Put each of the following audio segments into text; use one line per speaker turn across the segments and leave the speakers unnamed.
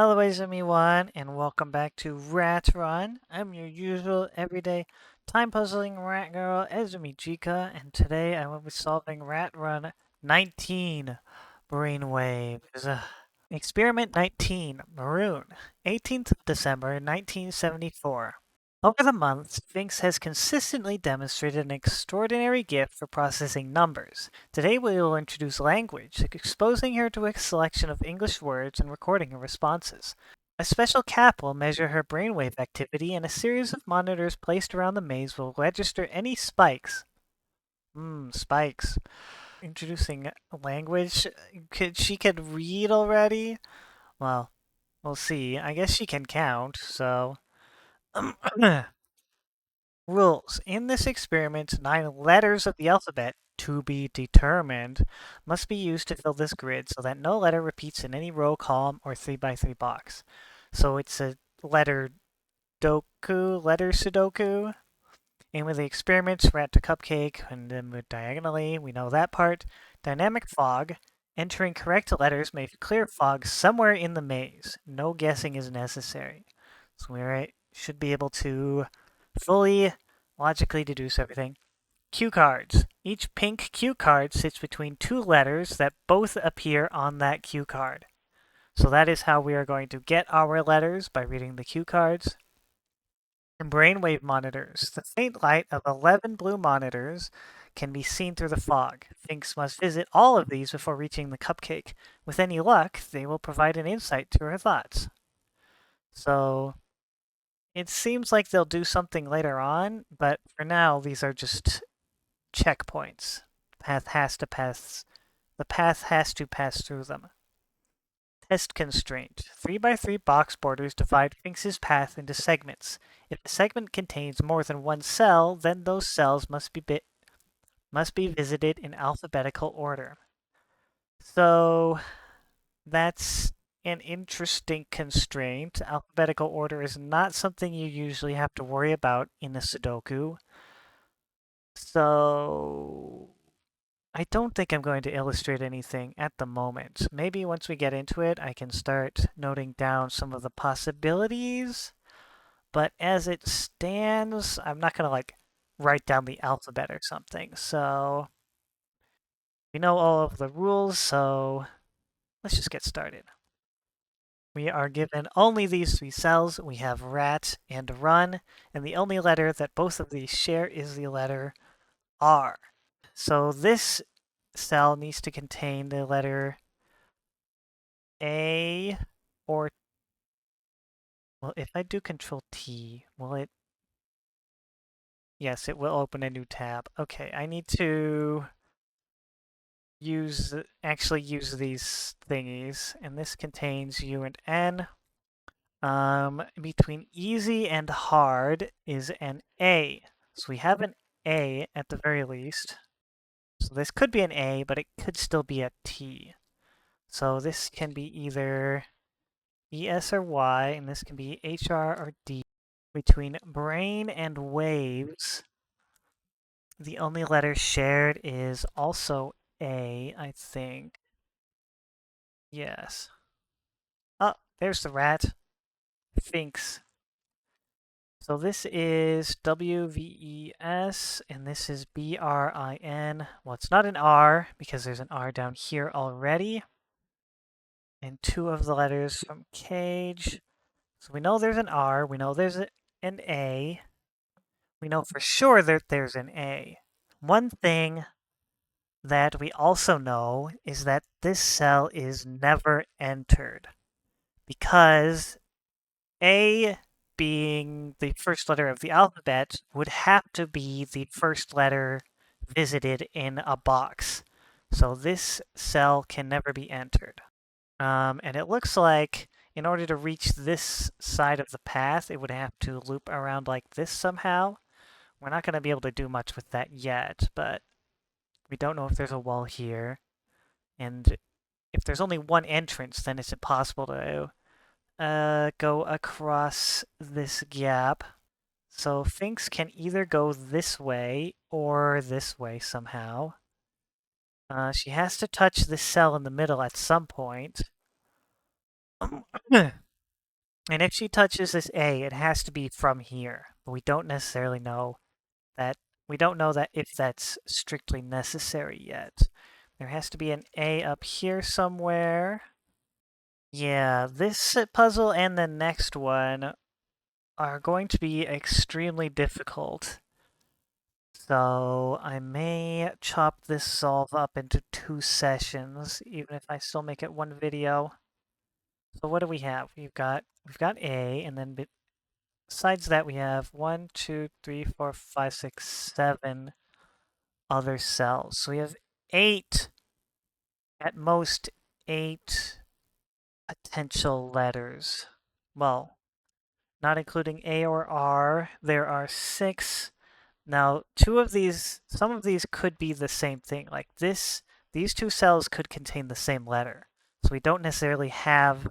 Hello, Ezemy one, and welcome back to Rat Run. I'm your usual everyday time puzzling rat girl, Ezemy Chica, and today I will be solving Rat Run 19 Brainwaves. Experiment 19 Maroon, 18th of December 1974. Over the months, Sphinx has consistently demonstrated an extraordinary gift for processing numbers. Today we will introduce language, exposing her to a selection of English words and recording her responses. A special cap will measure her brainwave activity, and a series of monitors placed around the maze will register any spikes. Spikes. Introducing language. She could read already? Well, we'll see. I guess she can count, so... Rules. In this experiment, 9 letters of the alphabet, to be determined, must be used to fill this grid so that no letter repeats in any row, column, or 3x3 box. So it's a letter letter Sudoku. And with the experiments, rat to cupcake, and then with diagonally, we know that part. Dynamic fog. Entering correct letters may clear fog somewhere in the maze. No guessing is necessary. So we should be able to fully logically deduce everything. Cue cards. Each pink cue card sits between 2 letters that both appear on that cue card. So that is how we are going to get our letters, by reading the cue cards. And brainwave monitors. The faint light of 11 blue monitors can be seen through the fog. Sphinx must visit all of these before reaching the cupcake. With any luck, they will provide an insight to her thoughts. So it seems like they'll do something later on, but for now, these are just checkpoints. The path has to pass through them. Test constraint. 3x3 box borders divide Sphinx's path into segments. If the segment contains more than one cell, then those cells must be visited in alphabetical order. So that's an interesting constraint. Alphabetical order is not something you usually have to worry about in a Sudoku. So I don't think I'm going to illustrate anything at the moment. Maybe once we get into it, I can start noting down some of the possibilities. But as it stands, I'm not going to write down the alphabet or something. So we know all of the rules, so let's just get started. We are given only these 3 cells. We have rat and run, and the only letter that both of these share is the letter R. So this cell needs to contain the letter A or, well, if I do Control T, will it? Yes, it will open a new tab. Okay, I need to actually use these thingies, and this contains U and N. Between easy and hard is an A. So we have an A at the very least. So this could be an A, but it could still be a T. So this can be either ES or Y, and this can be HR or D. Between brain and waves, the only letter shared is also A, I think. Yes. Oh, there's the rat. Sphinx. So this is WVES, and this is BRIN. Well, it's not an R, because there's an R down here already. And 2 of the letters from cage. So we know there's an R, we know there's an A. We know for sure that there's an A. One thing that we also know is that this cell is never entered, because A, being the first letter of the alphabet, would have to be the first letter visited in a box. So this cell can never be entered. And it looks like in order to reach this side of the path, it would have to loop around like this somehow. We're not going to be able to do much with that yet, but we don't know if there's a wall here. And if there's only one entrance, then it's impossible to go across this gap. So Sphinx can either go this way or this way somehow. She has to touch this cell in the middle at some point. And if she touches this A, it has to be from here. But we don't necessarily know that. We don't know that if that's strictly necessary yet. There has to be an A up here somewhere. Yeah, this puzzle and the next one are going to be extremely difficult. So I may chop this solve up into 2 sessions, even if I still make it one video. So what do we have? We've got A, and then besides that we have 1, 2, 3, 4, 5, 6, 7 other cells. So we have 8, at most 8 potential letters. Well, not including A or R, there are 6. Now, some of these could be the same thing. Like these 2 cells could contain the same letter. So we don't necessarily have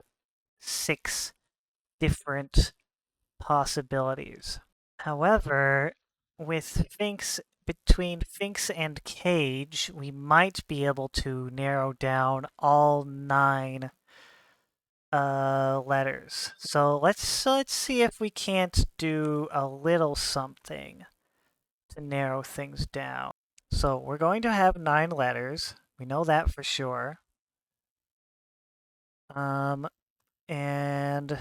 6 different possibilities. However, between Finks and Cage, we might be able to narrow down all 9 letters. So let's see if we can't do a little something to narrow things down. So we're going to have 9 letters. We know that for sure. And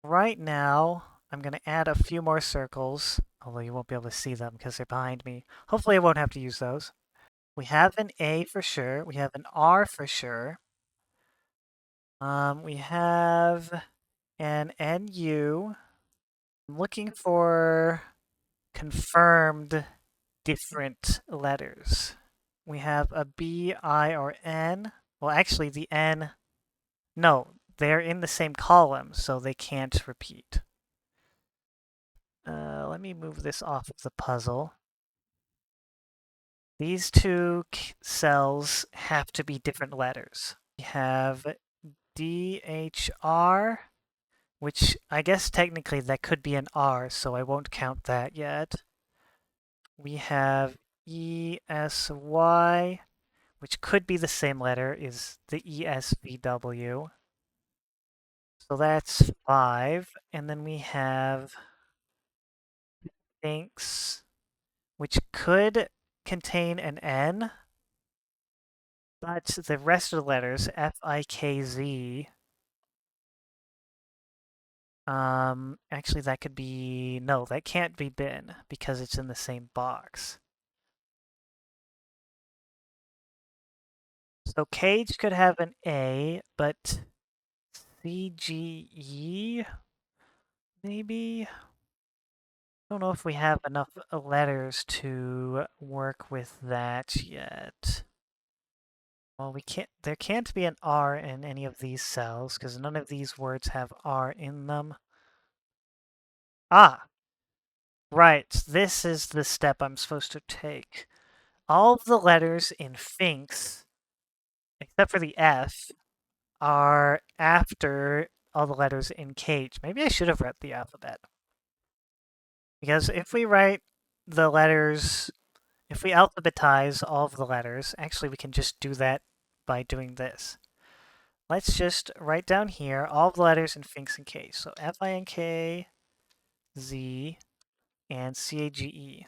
right now, I'm going to add a few more circles, although you won't be able to see them because they're behind me. Hopefully I won't have to use those. We have an A for sure. We have an R for sure. We have an NU. I'm looking for confirmed different letters. We have a B, I, or N. Well, actually, the N, no, they're in the same column, so they can't repeat. Let me move this off of the puzzle. These 2 cells have to be different letters. We have DHR, which I guess technically that could be an R, so I won't count that yet. We have ESY, which could be the same letter as the ESVW. So that's 5. And then we have Finks, which could contain an N, but the rest of the letters, FIKZ, actually that could be, no, that can't be bin because it's in the same box. So Cage could have an A, but CGE, maybe? I don't know if we have enough letters to work with that yet. Well, there can't be an R in any of these cells because none of these words have R in them. Ah, right, this is the step I'm supposed to take. All of the letters in Finks, except for the F, are after all the letters in Cage. Maybe I should have read the alphabet. Because if we write the letters, if we alphabetize all of the letters, actually we can just do that by doing this. Let's just write down here all of the letters in Finks and Cage. So F-I-N-K, Z, and C-A-G-E.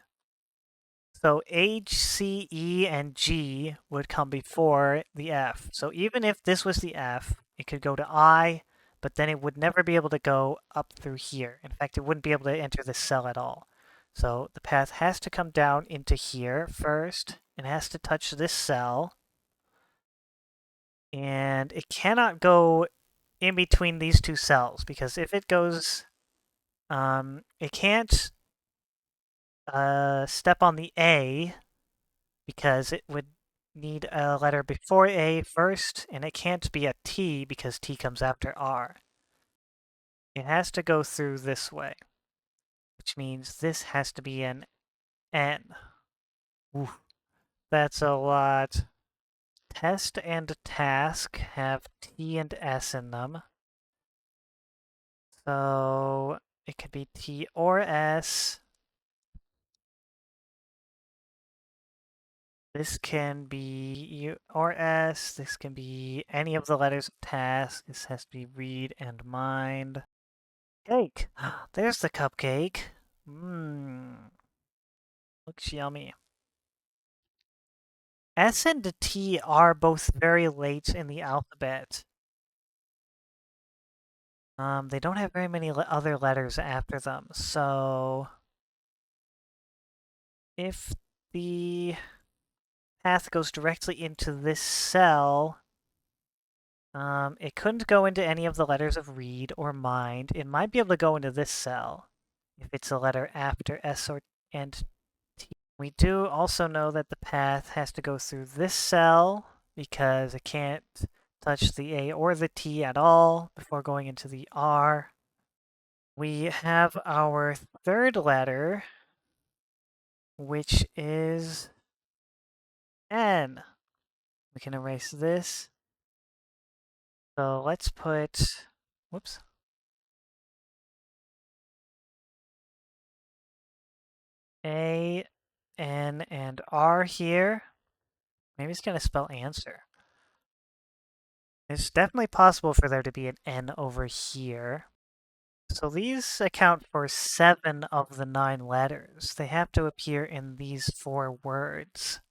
So H, C, E, and G would come before the F. So even if this was the F, it could go to I, but then it would never be able to go up through here. In fact, it wouldn't be able to enter this cell at all. So the path has to come down into here first. It has to touch this cell. And it cannot go in between these 2 cells, because if it goes, it can't step on the A, because it would need a letter before A first, and it can't be a T because T comes after R. It has to go through this way, which means this has to be an N. Ooh, that's a lot. Test and task have T and S in them. So it could be T or S. This can be U or S. This can be any of the letters of task. This has to be read and mind. Cake. There's the cupcake. Mmm. Looks yummy. S and T are both very late in the alphabet. They don't have very many other letters after them, so if the path goes directly into this cell, it couldn't go into any of the letters of read or mind. It might be able to go into this cell if it's a letter after S or and T. We do also know that the path has to go through this cell because it can't touch the A or the T at all before going into the R. We have our third letter, which is N. We can erase this. So let's put, whoops, A, N, and R here. Maybe it's going to spell answer. It's definitely possible for there to be an N over here. So these account for 7 of the 9 letters. They have to appear in these 4 words.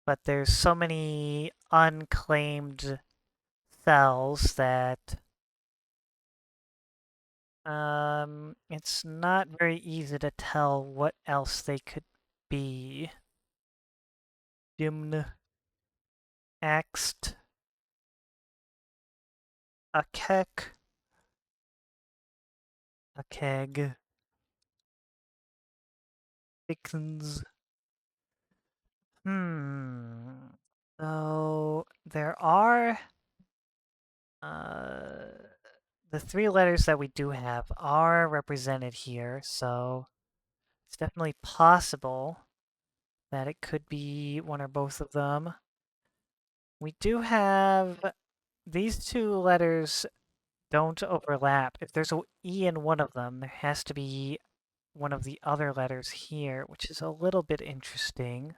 But there's so many unclaimed cells that it's not very easy to tell what else they could be. Dimn, axt, a kek, a keg, dickens. So there are the 3 letters that we do have are represented here, so it's definitely possible that it could be one or both of them. We do have these 2 letters don't overlap. If there's an E in one of them, there has to be one of the other letters here, which is a little bit interesting.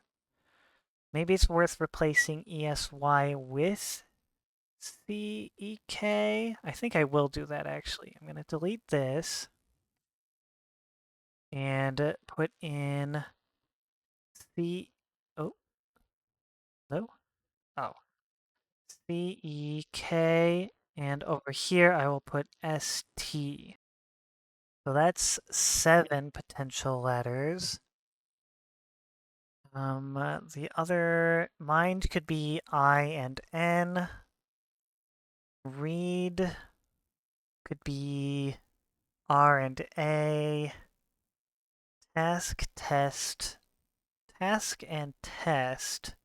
Maybe it's worth replacing ESY with CEK. I think I will do that, actually. I'm going to delete this and put in C... Oh, no? Oh. CEK, and over here I will put ST. So that's 7 potential letters. The other mind could be I and N. Read could be R and A. Task, test. Task and test.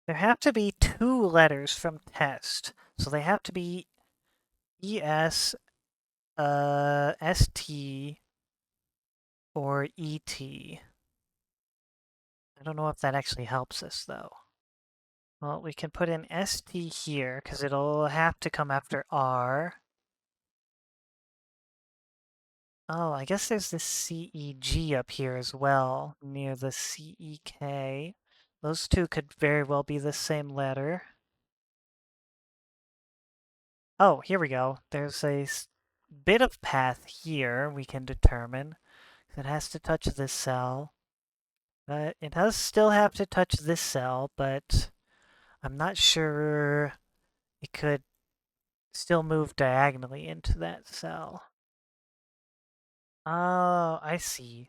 There have to be 2 letters from test. So they have to be ES, ST, or ET. I don't know if that actually helps us, though. Well, we can put in ST here, because it'll have to come after R. Oh, I guess there's this CEG up here as well, near the CEK. Those 2 could very well be the same letter. Oh, here we go. There's a bit of path here we can determine. It has to touch this cell. It does still have to touch this cell, but I'm not sure it could still move diagonally into that cell. Oh, I see.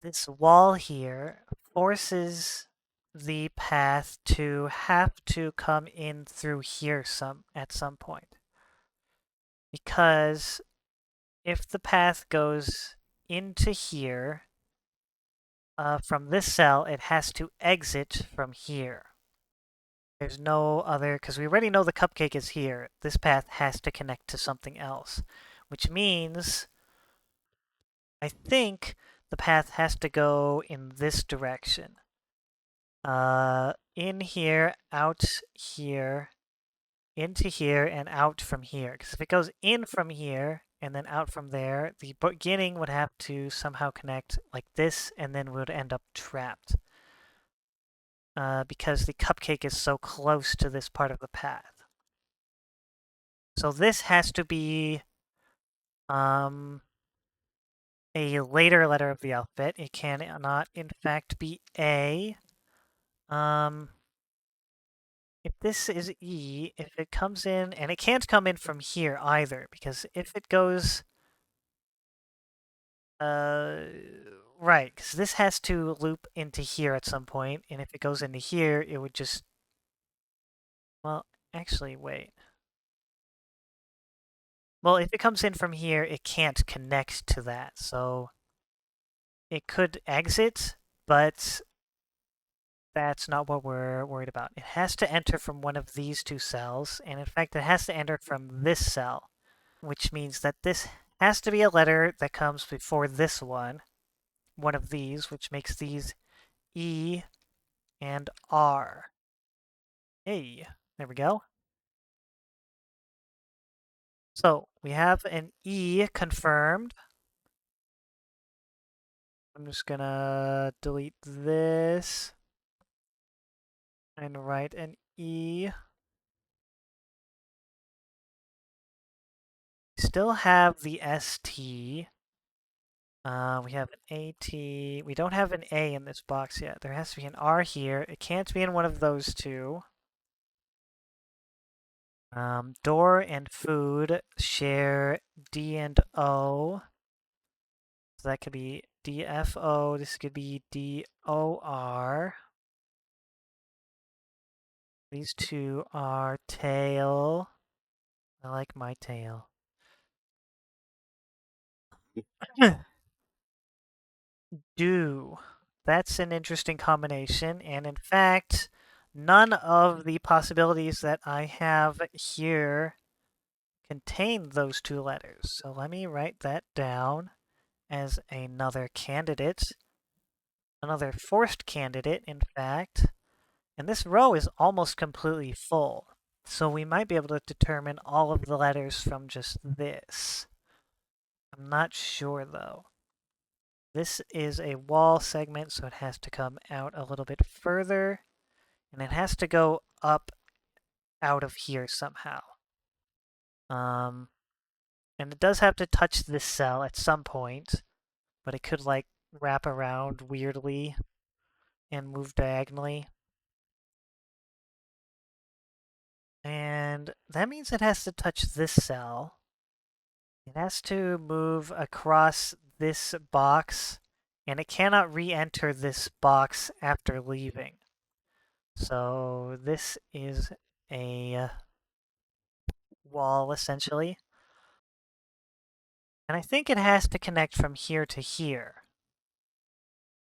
This wall here forces the path to have to come in through here at some point. Because if the path goes into here from this cell, it has to exit from here. There's no other, because we already know the cupcake is here. This path has to connect to something else, which means I think the path has to go in this direction. In here, out here, into here, and out from here. Because if it goes in from here and then out from there, the beginning would have to somehow connect like this, and then we would end up trapped. because the cupcake is so close to this part of the path. So this has to be a later letter of the alphabet. It cannot, in fact, be A. If this is E, if it comes in, and it can't come in from here either, because if it goes, right, because this has to loop into here at some point, and if it goes into here, it would just, well, actually, wait. Well, if it comes in from here, it can't connect to that, so it could exit, but that's not what we're worried about. It has to enter from one of these two cells, and in fact, it has to enter from this cell, which means that this has to be a letter that comes before this one of these, which makes these E and R. Hey, there we go. So we have an E confirmed. I'm just gonna delete this and write an E. Still have the ST. We have an AT. We don't have an A in this box yet. There has to be an R here. It can't be in one of those two. Door and food share D and O. So that could be DFO. This could be DOR. These two are tail. I like my tail. Do. That's an interesting combination. And in fact, none of the possibilities that I have here contain those two letters. So let me write that down as another candidate. Another forced candidate, in fact. And this row is almost completely full. So we might be able to determine all of the letters from just this. I'm not sure though. This is a wall segment, so it has to come out a little bit further. And it has to go up out of here somehow. And it does have to touch this cell at some point, but it could like wrap around weirdly and move diagonally. And that means it has to touch this cell. It has to move across this box, and it cannot re-enter this box after leaving. So this is a wall, essentially. And I think it has to connect from here to here.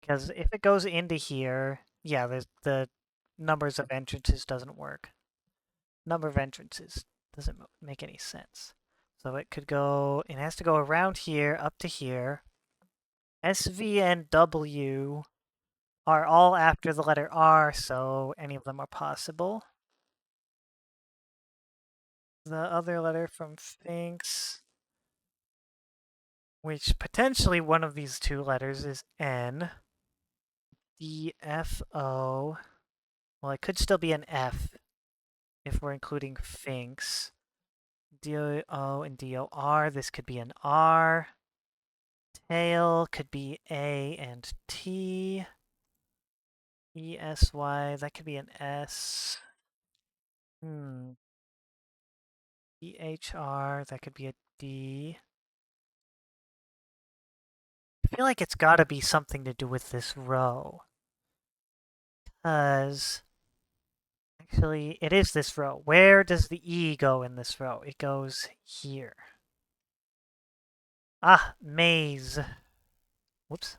Because if it goes into here, yeah, the numbers of entrances doesn't work. Number of entrances doesn't make any sense. So it could go, it has to go around here, up to here. S, V, and W are all after the letter R, so any of them are possible. The other letter from Sphinx, which potentially one of these two letters is N. D, F, O. Well, it could still be an F if we're including Sphinx. D, O, and D, O, R. This could be an R. Tail could be A and T. E, S, Y. That could be an S. E, H, R. That could be a D. I feel like it's got to be something to do with this row. Because, actually, it is this row. Where does the E go in this row? It goes here. Ah, maze. Whoops.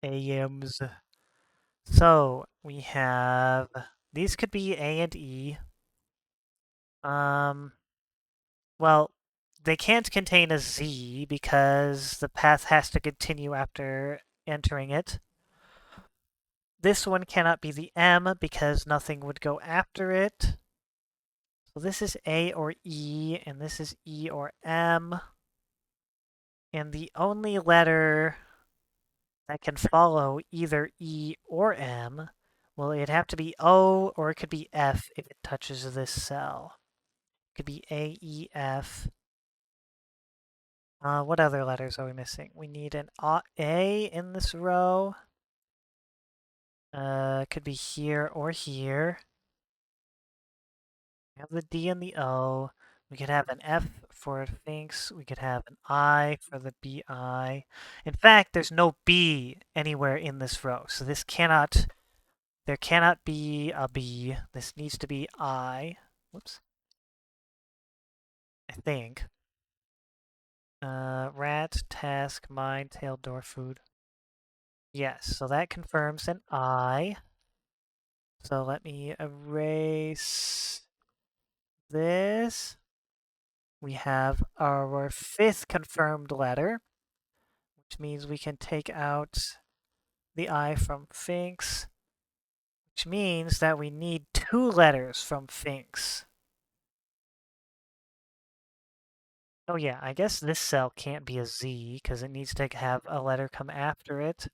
AMs. So, we have... These could be A and E. Well, they can't contain a Z because the path has to continue after entering it. This one cannot be the M because nothing would go after it. So this is A or E, and this is E or M. And the only letter that can follow either E or M. Well, it'd have to be O or it could be F if it touches this cell. It could be A, E, F. What other letters are we missing? We need an A in this row. Could be here or here. We have the D and the O. We could have an F for Sphinx. We could have an I for the BI. In fact, there's no B anywhere in this row, so there cannot be a B. This needs to be I. Whoops. I think. Rat, task, mine, tail, door, food. Yes, so that confirms an I. So let me erase this. We have our fifth confirmed letter, which means we can take out the I from Sphinx, which means that we need two letters from Sphinx. Oh yeah, I guess this cell can't be a Z because it needs to have a letter come after it.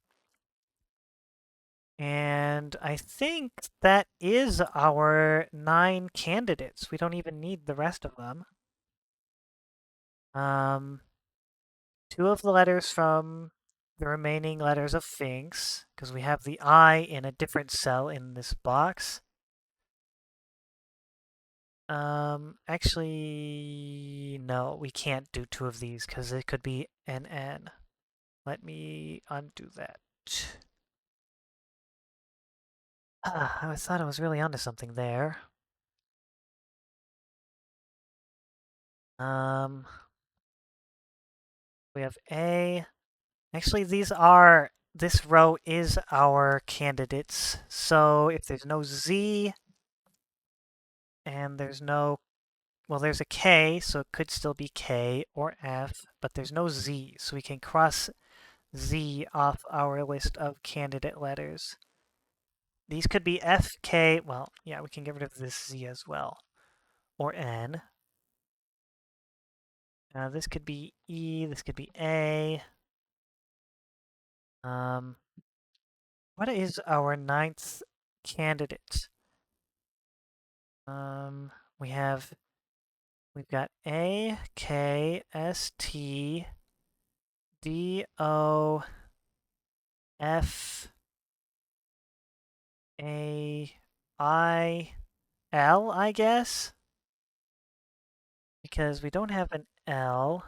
And I think that is our 9 candidates. We don't even need the rest of them. Two of the letters from the remaining letters of Sphinx, because we have the I in a different cell in this box. Actually, no, we can't do two of these because it could be an N. Let me undo that. I thought I was really onto something there. Um, we have A. Actually, this row is our candidates. So if there's no Z and there's no, well, there's a K, so it could still be K or F, but there's no Z, so we can cross Z off our list of candidate letters. These could be F, K, well, yeah, we can get rid of this Z as well, or N. This could be E, this could be A. What is our 9th candidate? Um, we have, we've got A, K, S, T, D, O, F, A, I, L, I guess? Because we don't have an L.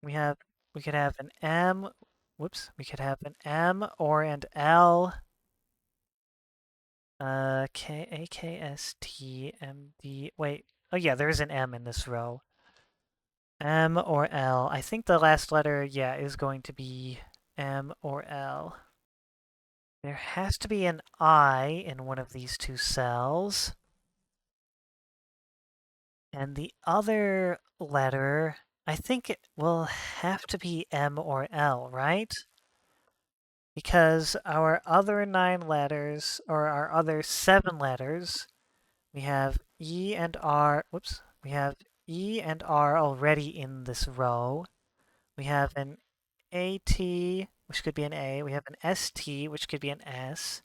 We have, we could have an M, whoops, we could have an M or an L. K, A, K, S, T, M, D, wait. Oh yeah, there is an M in this row. M or L. I think the last letter, yeah, is going to be M or L. There has to be an I in one of these two cells. And the other letter, I think it will have to be M or L, right? Because our other 9 letters, or our other 7 letters, we have E and R, whoops, we have E and R already in this row. We have an AT, which could be an A. We have an ST, which could be an S.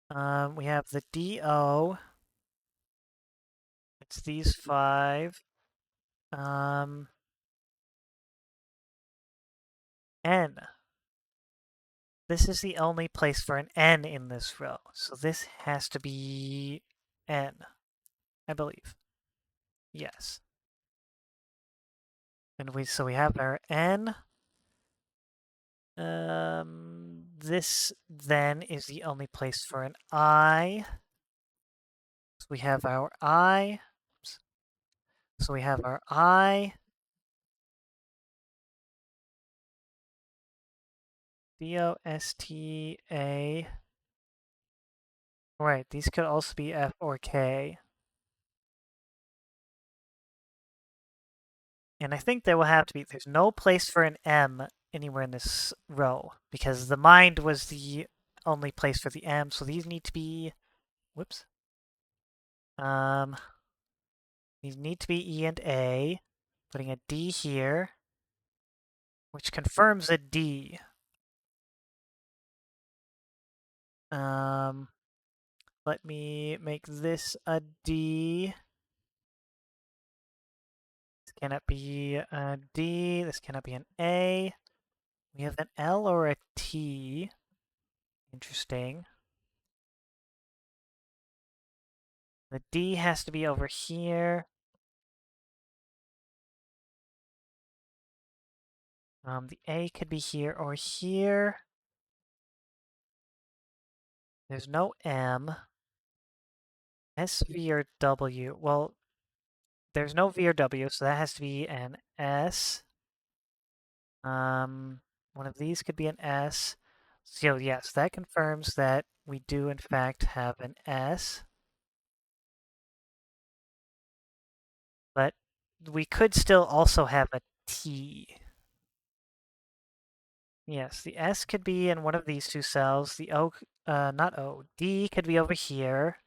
We have the DO. It's these 5. Um, N. This is the only place for an N in this row. So this has to be N, I believe. Yes. And so we have our N. This then is the only place for an I. So we have our I. Oops. So we have our I. DOSTA. Right, these could also be F or K. And I think there will have to be, there's no place for an M anywhere in this row because the mind was the only place for the M, so these need to be, whoops. These need to be E and A. Putting a D here. which confirms a D. Um, Let me make this a D. This cannot be a D. This cannot be an A. We have an L or a T. Interesting. The D has to be over here. The A could be here or here. There's no M. S, V, or W. Well, there's no V or W, so that has to be an S. One of these could be an S. So yes, that confirms that we do in fact have an S. But we could still also have a T. Yes, the S could be in one of these two cells. The O, not O, D could be over here.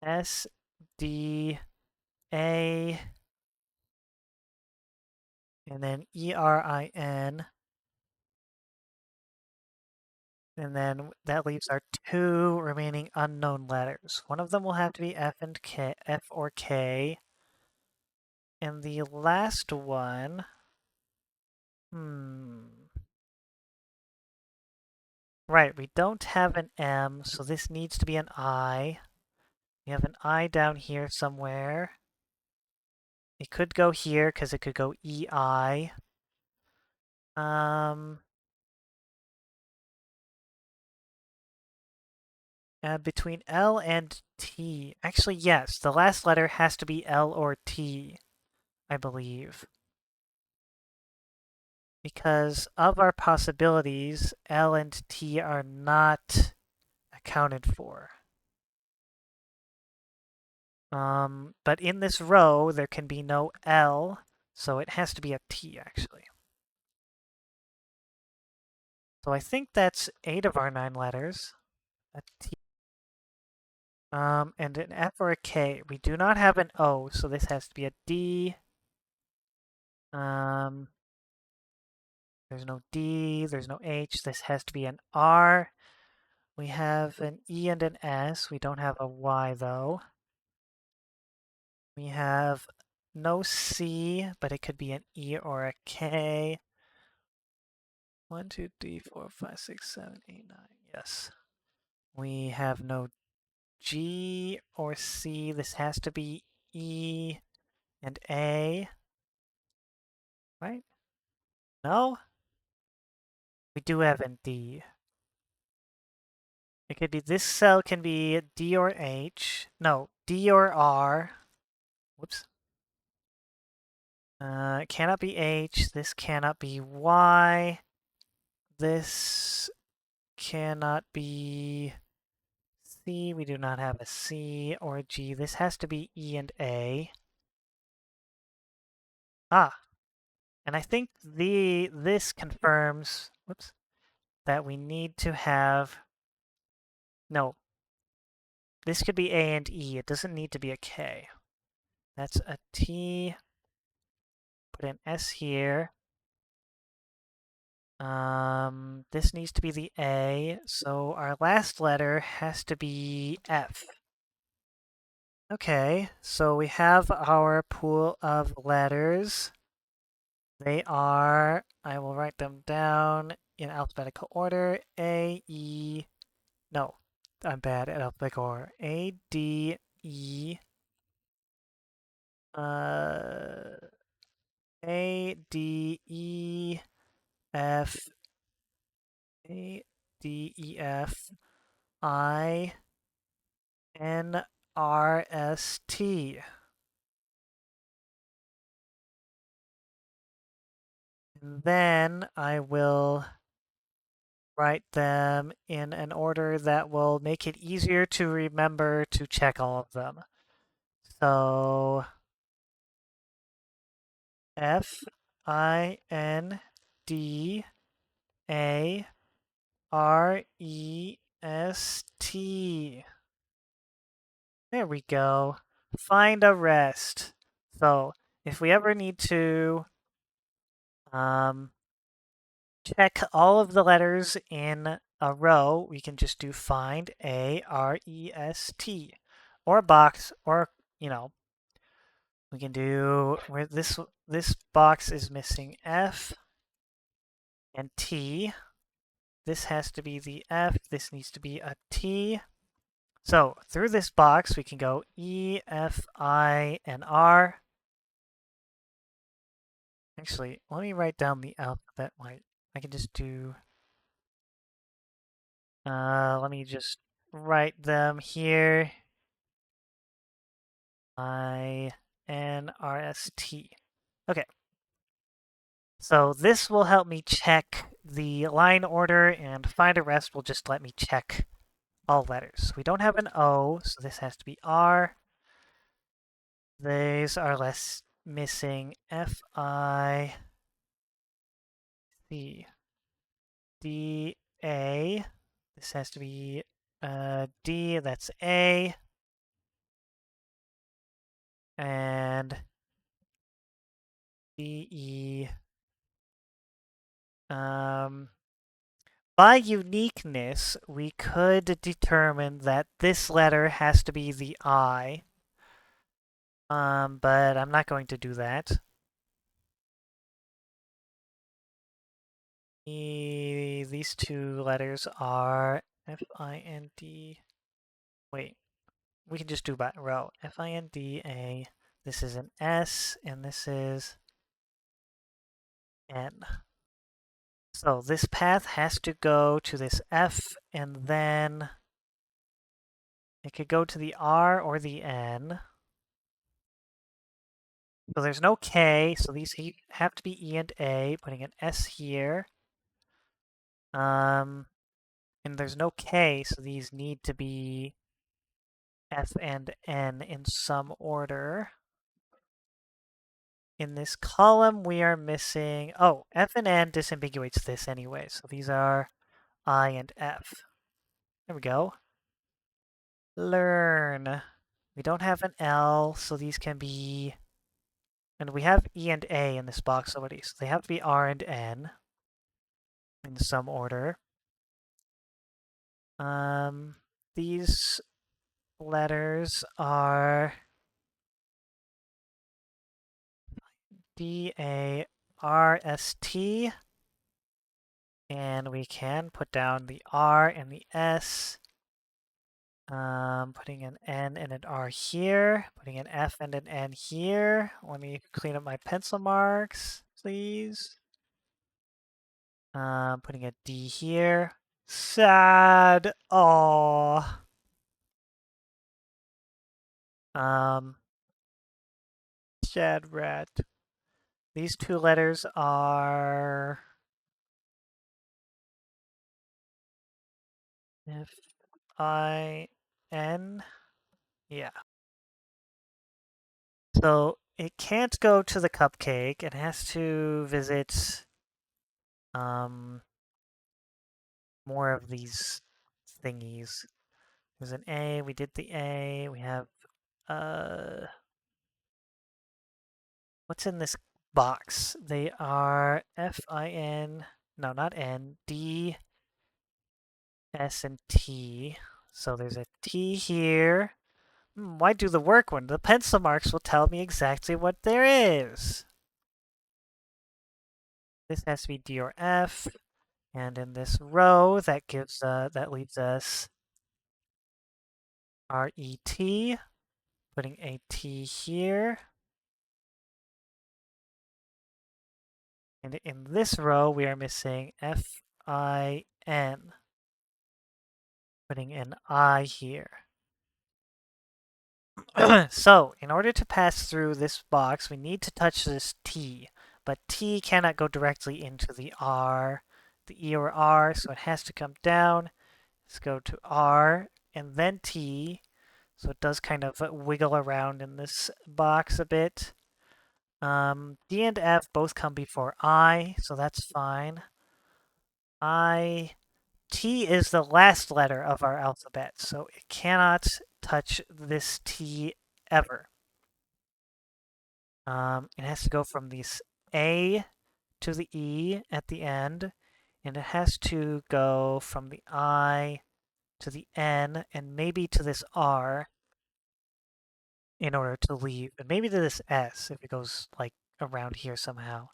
S, D, A, and then ERIN. And then that leaves our two remaining unknown letters. One of them will have to be F and K, F or K. And the last one, right, we don't have an M, so this needs to be an I. We have an I down here somewhere. It could go here because it could go EI. Between L and T. Actually, yes, the last letter has to be L or T, I believe. Because of our possibilities, L and T are not accounted for. But in this row, there can be no L, so it has to be a T, actually. So I think that's 8 of our 9 letters. A T. And an F or a K. We do not have an O, so this has to be a D. There's no D, there's no H. This has to be an R. We have an E and an S. We don't have a Y, though. We have no C, but it could be an E or a K. 1, 2, 3, 4, 5, 6, 7, 8, 9. Yes. We have no G or C. This has to be E and A. Right? No? We do have an D. It could be, this cell can be D or H. No, D or R. Whoops. It cannot be H. This cannot be Y. This cannot be C. We do not have a C or a G. This has to be E and A. Ah, and I think this confirms, whoops, that we need to have, no, this could be A and E. It doesn't need to be a K. That's a T. Put an S here. This needs to be the A, so our last letter has to be F. Okay, so we have our pool of letters. They are, I will write them down in alphabetical order. A, E, no, I'm bad at alphabetical order. A, D, E, A, D, E, F, A, D, E, F, I, N, R, S, T. And then I will write them in an order that will make it easier to remember to check all of them. So F, I, N, D, A, R, E, S, T. There we go. Find a rest. So if we ever need to check all of the letters in a row, we can just do find A-R-E-S-T, or a box, or, you know, we can do where this box is missing F and T. This has to be the F. This needs to be a T. So through this box, we can go E, F, I, and R. Actually, let me write down the alphabet. I can just do. Let me just write them here. I-N-R-S-T. Okay. So this will help me check the line order, and find a rest will just let me check all letters. We don't have an O, so this has to be R. These are less missing F, I, C, D, A. This has to be D, that's A. And D, E. By uniqueness, we could determine that this letter has to be the I. But I'm not going to do that. These two letters are F-I-N-D. Wait, we can just do by row. F-I-N-D-A. This is an S, and this is N. So this path has to go to this F, and then it could go to the R or the N. So there's no K, so these have to be E and A, putting an S here. And there's no K, so these need to be F and N in some order. In this column, we are missing... Oh, F and N disambiguates this anyway, so these are I and F. There we go. Learn. We don't have an L, so these can be... And we have E and A in this box already, so they have to be R and N in some order. These letters are D-A-R-S-T, and we can put down the R and the S. Putting an N and an R here, putting an F and an N here. Let me clean up my pencil marks, please. Putting a D here. Sad. Aww. Sad rat. These two letters are F-I-N. Yeah. So it can't go to the cupcake. It has to visit more of these thingies. There's an A, we did the A, we have what's in this box? They are F-I-N, no, not N, D, S, and T. So there's a T here. Why do the work one? The pencil marks will tell me exactly what there is. This has to be D or F. And in this row, that leaves us R-E-T, putting a T here. And in this row, we are missing F-I-N, putting an I here. So, in order to pass through this box, we need to touch this T, but T cannot go directly into the R, the E or R, so it has to come down. Let's go to R, and then T, so it does kind of wiggle around in this box a bit. D and F both come before I, so that's fine. T is the last letter of our alphabet, so it cannot touch this T ever. It has to go from this A to the E at the end, and it has to go from the I to the N, and maybe to this R in order to leave, and maybe to this S if it goes like around here somehow.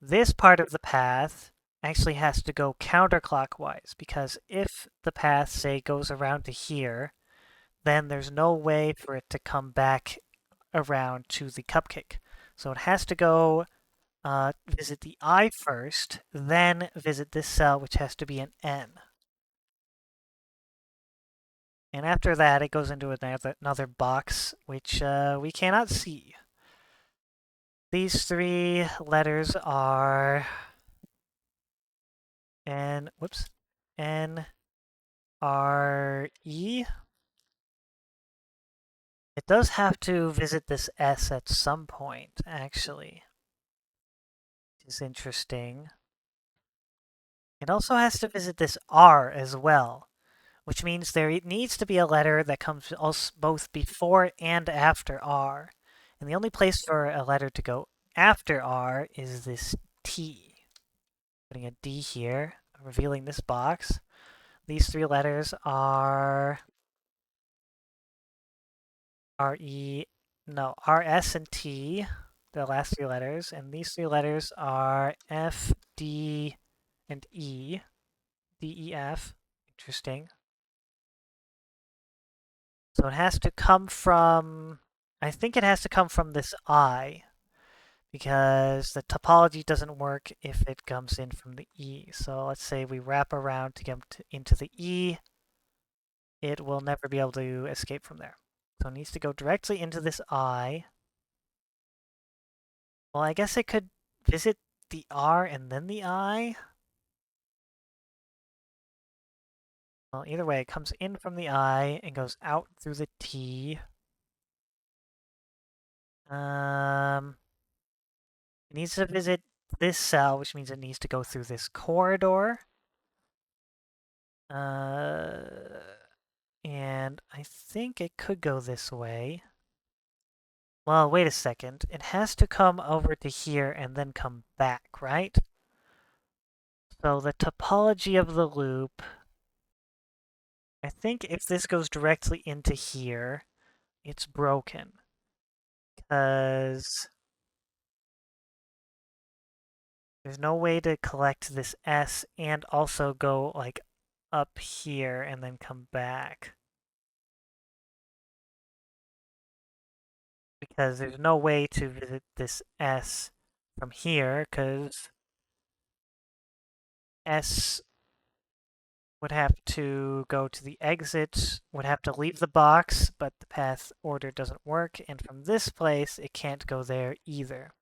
This part of the path actually has to go counterclockwise, because if the path, say, goes around to here, then there's no way for it to come back around to the cupcake. So it has to go visit the I first, then visit this cell, which has to be an N. And after that, it goes into another box, which we cannot see. These three letters are N, R, E. It does have to visit this S at some point, actually, which is interesting. It also has to visit this R as well, which means there needs to be a letter that comes both before and after R. And the only place for a letter to go after R is this T. Putting a D here, revealing this box. These three letters are R, S, and T, the last three letters. And these three letters are F, D, and E. D, E, F. Interesting. So it has to come from, I think it has to come from this I, because the topology doesn't work if it comes in from the E. So let's say we wrap around to get into the E, it will never be able to escape from there. So it needs to go directly into this I. Well, I guess it could visit the R and then the I. Well, either way, it comes in from the I and goes out through the T. It needs to visit this cell, which means it needs to go through this corridor. And I think it could go this way. Well, wait a second. It has to come over to here and then come back, right? So the topology of the loop, I think if this goes directly into here, it's broken. Because there's no way to collect this S and also go like up here and then come back. Because there's no way to visit this S from here, because S would have to go to the exit, would have to leave the box, but the path order doesn't work, and from this place, it can't go there either.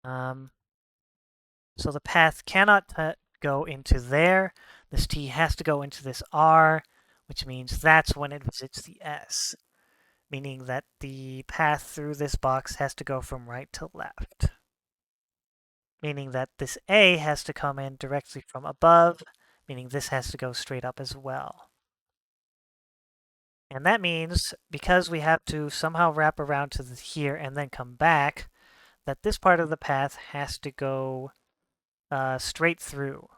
So the path cannot go into there. This T has to go into this R, which means that's when it visits the S, meaning that the path through this box has to go from right to left. Meaning that this A has to come in directly from above, meaning this has to go straight up as well. And that means, because we have to somehow wrap around to here and then come back, that this part of the path has to go straight through.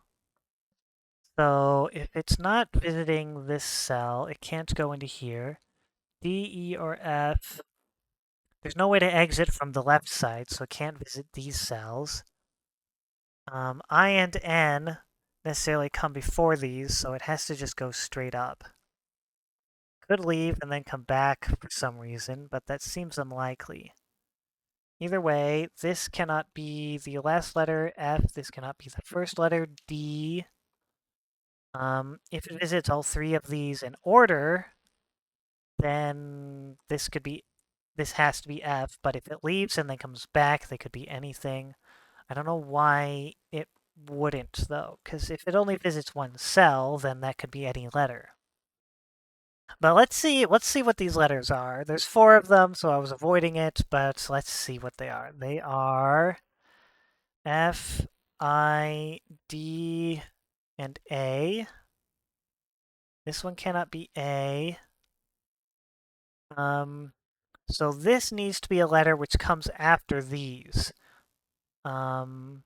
So if it's not visiting this cell, it can't go into here. D, E, or F, there's no way to exit from the left side, so it can't visit these cells. I and N necessarily come before these, so it has to just go straight up. Could leave and then come back for some reason, but that seems unlikely. Either way, this cannot be the last letter, F. This cannot be the first letter, D. If it visits all three of these in order, then this has to be F, but if it leaves and then comes back, they could be anything. I don't know why it wouldn't, though, because if it only visits one cell, then that could be any letter. But let's see what these letters are. There's four of them, so I was avoiding it, but let's see what they are. They are F, I, D, and A. This one cannot be A. So this needs to be a letter which comes after these. And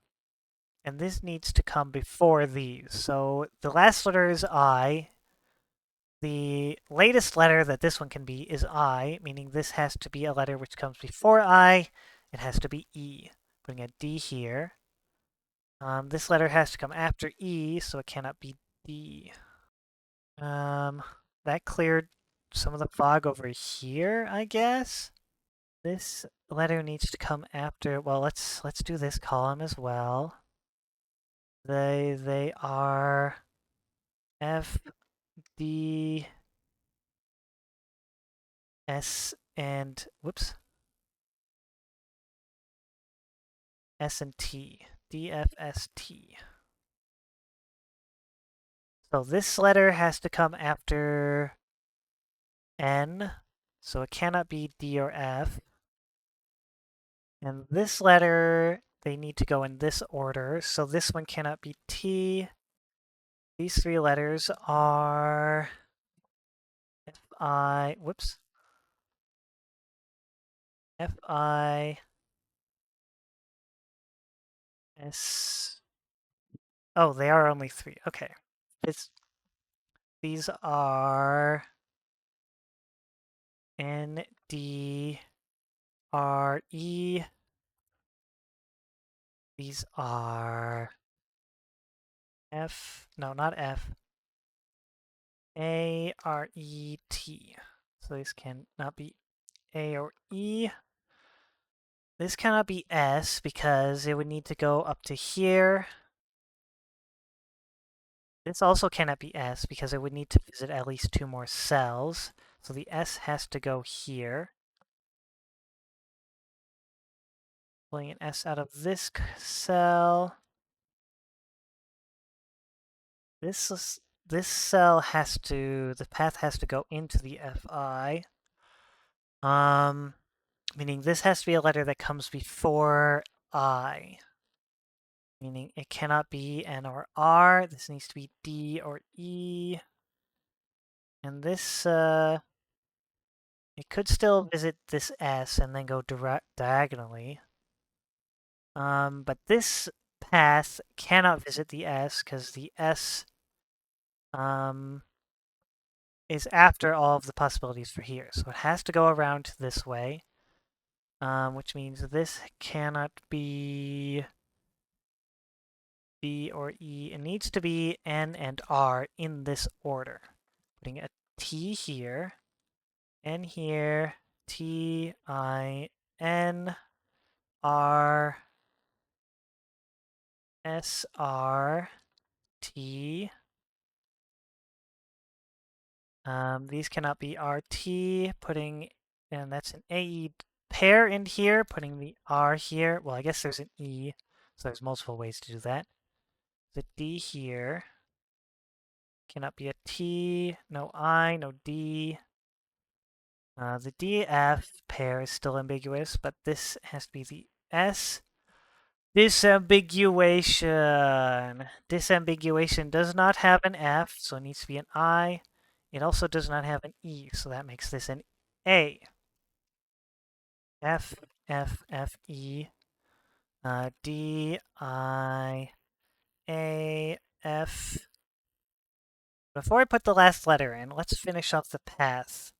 this needs to come before these. So the last letter is I. The latest letter that this one can be is I, meaning this has to be a letter which comes before I. It has to be E. Putting a D here. This letter has to come after E, so it cannot be D. That cleared some of the fog over here, I guess. This letter needs to come after. Well, let's do this column as well. They are F, D, S, and whoops, S and T. D, F, S, T. So this letter has to come after N, so it cannot be D or F. And this letter, they need to go in this order, so this one cannot be T. These three letters are F-I, whoops, F-I, S. Oh, they are only three. Okay. These are N, D, R, E. These are F, no, not F, A, R, E, T. So these cannot be A or E. This cannot be S because it would need to go up to here. This also cannot be S because it would need to visit at least two more cells. So the S has to go here. Pulling an S out of this cell. This cell has to, the path has to go into the FI. Meaning this has to be a letter that comes before I. Meaning it cannot be N or R. This needs to be D or E. And this, it could still visit this S and then go diagonally. But this path cannot visit the S because the S, is after all of the possibilities for here. So it has to go around this way, which means this cannot be B or E. It needs to be N and R in this order. Putting a T here, N here, T, I, N, R, S, R, T. These cannot be RT, putting, and that's an AE pair in here, putting the R here. Well, I guess there's an E, so there's multiple ways to do that. The D here cannot be a T, no I, no D. The DF pair is still ambiguous, but this has to be the S. Disambiguation. Disambiguation does not have an F, so it needs to be an I. It also does not have an E, so that makes this an A. F, F, F, E, D, I, A, F. Before I put the last letter in, let's finish off the path.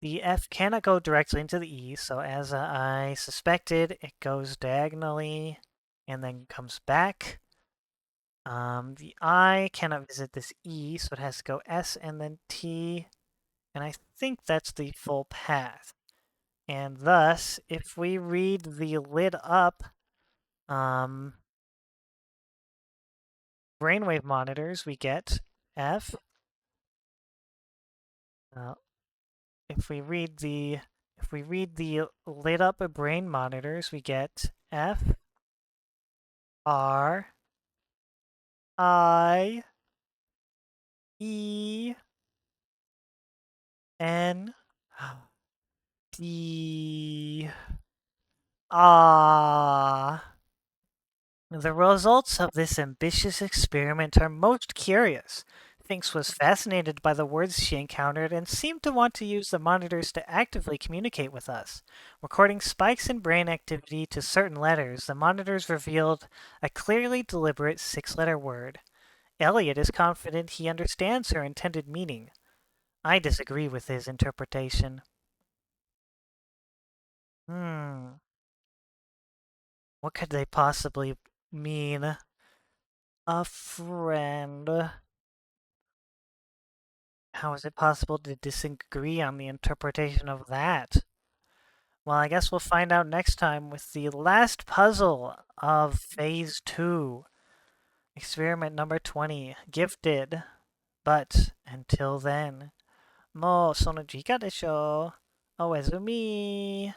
The F cannot go directly into the E, so as I suspected, it goes diagonally and then comes back. The I cannot visit this E, so it has to go S and then T, and I think that's the full path. And thus, if we read the lid up brainwave monitors, we get F. Uh, if we read the lit up brain monitors, we get F, R, I, E, N, D, Ah. The results of this ambitious experiment are most curious. Finks was fascinated by the words she encountered and seemed to want to use the monitors to actively communicate with us. Recording spikes in brain activity to certain letters, the monitors revealed a clearly deliberate six-letter word. Elliot is confident he understands her intended meaning. I disagree with his interpretation. What could they possibly mean? A friend. How is it possible to disagree on the interpretation of that? Well, I guess we'll find out next time with the last puzzle of Phase 2. Experiment number 20. Gifted. But, until then, もうその時間でしょ。おやすみ。